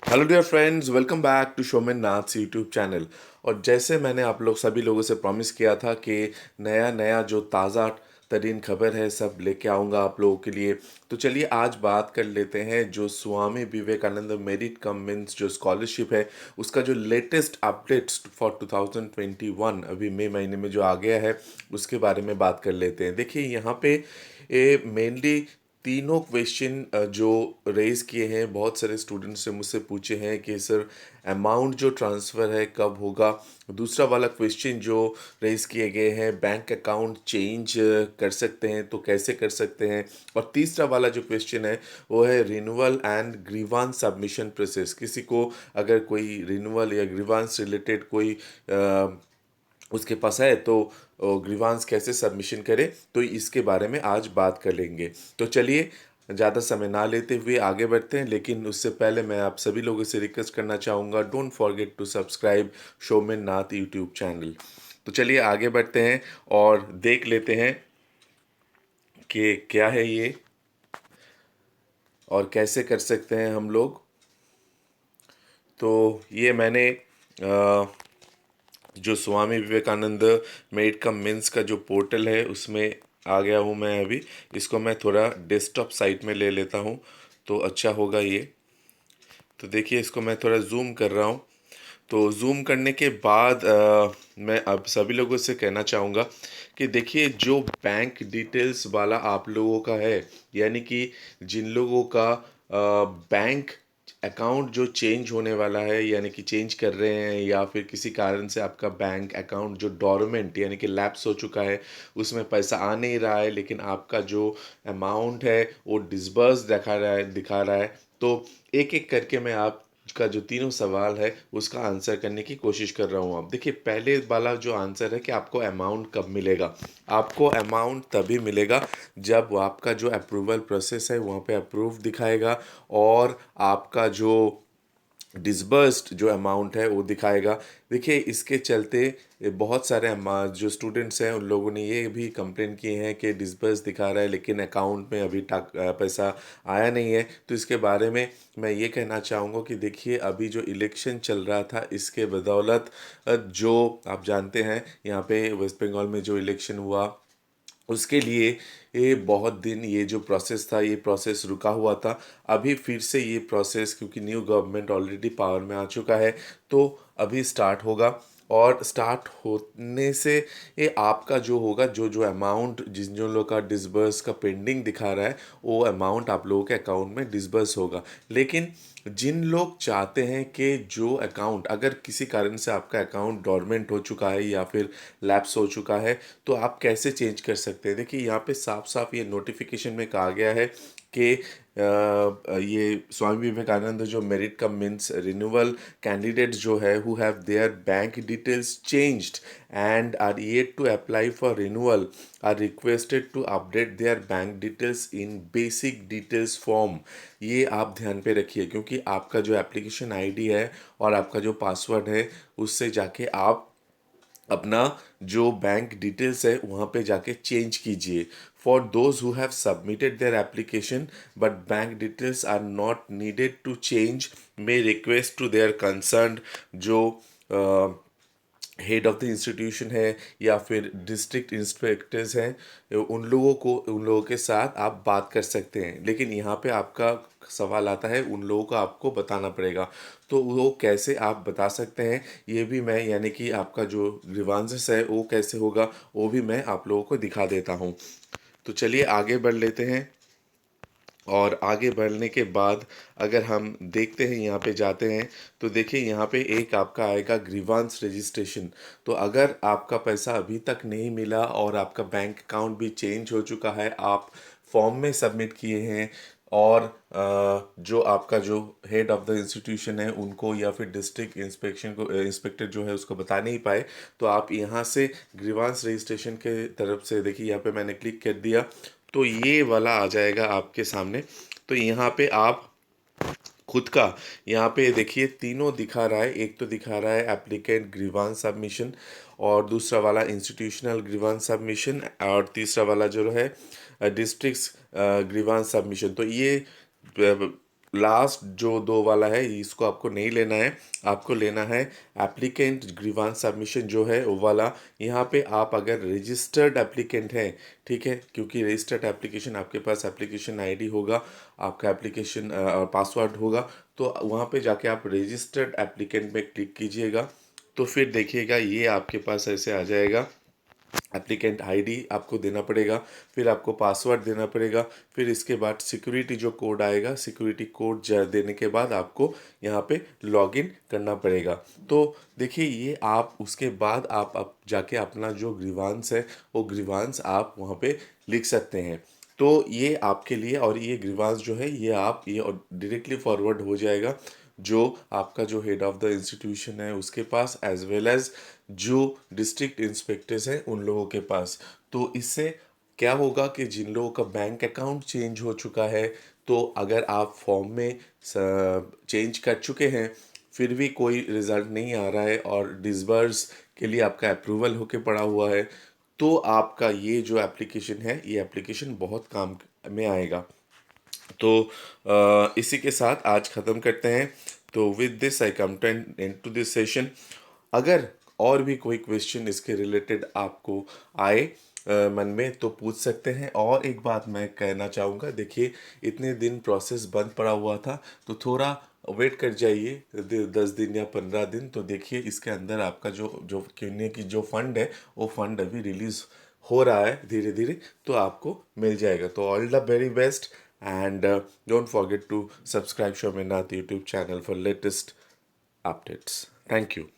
Hello dear friends, welcome back to Shomen Nath's YouTube channel. और जैसे मैंने आप लोग सभी लोगों से प्रॉमिस किया था कि नया नया जो ताज़ा तरीन खबर है सब लेके आऊँगा आप लोगों के लिए। तो चलिए आज बात कर लेते हैं जो Swami Vivekananda merit cum means जो स्कॉलरशिप है उसका जो लेटेस्ट अपडेट्स फॉर 2021 अभी मई महीने में जो आ गया है उसके बारे में बात कर लेते हैं। देखिए यहाँ पे मेनली तीनों क्वेश्चन जो रेज़ किए हैं, बहुत सारे स्टूडेंट्स ने मुझसे पूछे हैं कि सर अमाउंट जो ट्रांसफ़र है कब होगा। दूसरा वाला क्वेश्चन जो रेज़ किए गए हैं, बैंक अकाउंट चेंज कर सकते हैं तो कैसे कर सकते हैं। और तीसरा वाला जो क्वेश्चन है वो है renewal and grievance submission process. किसी को अगर कोई रिन्यूअल या ग्रीवांस रिलेटेड कोई उसके पास है तो ग्रीवांस कैसे सबमिशन करे, तो इसके बारे में आज बात कर लेंगे। तो चलिए ज़्यादा समय ना लेते हुए आगे बढ़ते हैं, लेकिन उससे पहले मैं आप सभी लोगों से रिक्वेस्ट करना चाहूँगा, don't forget to subscribe Shomen Nath YouTube channel. तो चलिए आगे बढ़ते हैं और देख लेते हैं कि क्या है ये और कैसे कर सकते हैं हम लोग। तो ये मैंने जो Swami Vivekananda made come means का जो पोर्टल है उसमें आ गया हूँ मैं अभी। इसको मैं थोड़ा डेस्कटॉप साइट में ले लेता हूँ तो अच्छा होगा ये। तो देखिए इसको मैं थोड़ा जूम कर रहा हूँ। तो जूम करने के बाद मैं अब सभी लोगों से कहना चाहूँगा कि देखिए जो बैंक डिटेल्स वाला आप लोगों का है, यानी कि जिन लोगों का बैंक अकाउंट जो चेंज होने वाला है, यानी कि चेंज कर रहे हैं या फिर किसी कारण से आपका बैंक अकाउंट जो डोरमेंट यानी कि लैप्स हो चुका है, उसमें पैसा आ नहीं रहा है, लेकिन आपका जो अमाउंट है वो डिसबर्स दिखा रहा है। तो एक एक करके मैं आप का जो तीनों सवाल है उसका आंसर करने की कोशिश कर रहा हूँ। आप देखिए पहले वाला जो आंसर है कि आपको अमाउंट कब मिलेगा। आपको अमाउंट तभी मिलेगा जब वो आपका जो अप्रूवल प्रोसेस है वहाँ पे अप्रूव दिखाएगा और आपका जो डिसबर्स्ड जो अमाउंट है वो दिखाएगा। देखिए इसके चलते बहुत सारे जो स्टूडेंट्स हैं उन लोगों ने ये भी कंप्लेन किए हैं कि डिसबर्स दिखा रहा है लेकिन अकाउंट में अभी तक पैसा आया नहीं है। तो इसके बारे में मैं ये कहना चाहूँगा कि देखिए अभी जो इलेक्शन चल रहा था इसके बदौलत जो आप जानते हैं यहाँ पे वेस्ट बंगाल में जो इलेक्शन हुआ उसके लिए ये बहुत दिन ये जो प्रोसेस था ये प्रोसेस रुका हुआ था। अभी फिर से ये प्रोसेस, क्योंकि न्यू गवर्नमेंट ऑलरेडी पावर में आ चुका है, तो अभी स्टार्ट होगा। और स्टार्ट होने से ये आपका जो होगा जो अमाउंट जिन जो लोग का डिसबर्स का पेंडिंग दिखा रहा है वो अमाउंट आप लोगों के अकाउंट में डिसबर्स होगा। लेकिन जिन लोग चाहते हैं कि जो अकाउंट अगर किसी कारण से आपका अकाउंट डोरमेंट हो चुका है या फिर लैप्स हो चुका है तो आप कैसे चेंज कर सकते हैं। देखिए यहाँ पे साफ साफ ये नोटिफिकेशन में कहा गया है कि ये स्वामी विवेकानंद जो merit cum means renewal candidates जो है who have their bank details changed and are yet to apply for renewal are requested to update their bank details in basic details form. ये आप ध्यान पे रखिए, क्योंकि आपका जो एप्लीकेशन आईडी है और आपका जो पासवर्ड है उससे जाके आप अपना जो बैंक डिटेल्स है वहाँ पे जाके चेंज कीजिए। For those who have submitted their application but bank details are not needed to change, may request to their concern जो हेड ऑफ़ द इंस्टीट्यूशन है या फिर डिस्ट्रिक्ट इंस्पेक्टर्स हैं, उन लोगों के साथ आप बात कर सकते हैं। लेकिन यहाँ पे आपका सवाल आता है उन लोगों को आपको बताना पड़ेगा। तो वो कैसे आप बता सकते हैं ये भी मैं, यानी कि आपका जो ग्रीवांसेस है वो कैसे होगा वो भी मैं आप लोगों को दिखा देता हूँ। तो चलिए आगे बढ़ लेते हैं। और आगे बढ़ने के बाद अगर हम देखते हैं यहाँ पे जाते हैं तो देखिए यहाँ पे एक आपका आएगा ग्रीवांस रजिस्ट्रेशन। तो अगर आपका पैसा अभी तक नहीं मिला और आपका बैंक अकाउंट भी चेंज हो चुका है, आप फॉर्म में सबमिट किए हैं और जो आपका जो हेड ऑफ़ द इंस्टीट्यूशन है उनको या फिर डिस्ट्रिक्ट इंस्पेक्टर जो है उसको बता नहीं पाए, तो आप यहाँ से ग्रीवांस रजिस्ट्रेशन के तरफ से देखिए यहाँ पे मैंने क्लिक कर दिया तो ये वाला आ जाएगा आपके सामने। तो यहाँ पे आप खुद का यहाँ पे देखिए तीनों दिखा रहा है। एक तो दिखा रहा है एप्लीकेंट ग्रीवांस सबमिशन और दूसरा वाला इंस्टीट्यूशनल ग्रीवांस सबमिशन और तीसरा वाला जो है डिस्ट्रिक्ट ग्रीवांस सबमिशन। तो ये लास्ट जो दो वाला है इसको आपको नहीं लेना है, आपको लेना है एप्लीकेंट ग्रीवांस सबमिशन जो है वो वाला। यहाँ पे आप अगर रजिस्टर्ड एप्लीकेंट हैं, ठीक है, क्योंकि रजिस्टर्ड एप्लीकेशन आपके पास एप्लीकेशन आईडी होगा, आपका एप्लीकेशन पासवर्ड होगा, तो वहाँ पे जाके आप रजिस्टर्ड एप्लीकेंट में क्लिक कीजिएगा। तो फिर देखिएगा ये आपके पास ऐसे आ जाएगा। एप्लीकेंट आईडी आपको देना पड़ेगा, फिर आपको पासवर्ड देना पड़ेगा, फिर इसके बाद सिक्योरिटी जो कोड आएगा, सिक्योरिटी कोड देने के बाद आपको यहाँ पे लॉगिन करना पड़ेगा। तो देखिए ये आप उसके बाद आप जाके अपना जो ग्रीवांस है वो ग्रीवांस आप वहाँ पे लिख सकते हैं। तो ये आपके लिए, और ये ग्रीवांस जो है ये आप ये डायरेक्टली फॉरवर्ड हो जाएगा जो आपका जो हेड ऑफ़ द इंस्टीट्यूशन है उसके पास, एज वेल एज जो डिस्ट्रिक्ट इंस्पेक्टर्स हैं उन लोगों के पास। तो इससे क्या होगा कि जिन लोगों का बैंक अकाउंट चेंज हो चुका है, तो अगर आप फॉर्म में चेंज कर चुके हैं फिर भी कोई रिज़ल्ट नहीं आ रहा है और डिसबर्स के लिए आपका अप्रूवल होके पड़ा हुआ है, तो आपका ये जो एप्लीकेशन है ये एप्लीकेशन बहुत काम में आएगा। तो इसी के साथ आज ख़त्म करते हैं। तो with this I come to end to this session. अगर और भी कोई क्वेश्चन इसके रिलेटेड आपको आए मन में तो पूछ सकते हैं। और एक बात मैं कहना चाहूँगा, देखिए इतने दिन प्रोसेस बंद पड़ा हुआ था तो थोड़ा वेट कर जाइए 10 दिन या 15 दिन। तो देखिए इसके अंदर आपका जो जो कहने की जो फंड है वो फंड अभी रिलीज़ हो रहा है धीरे धीरे, तो आपको मिल जाएगा। तो all the very best and don't forget to subscribe Showmenath YouTube channel for latest updates. Thank you.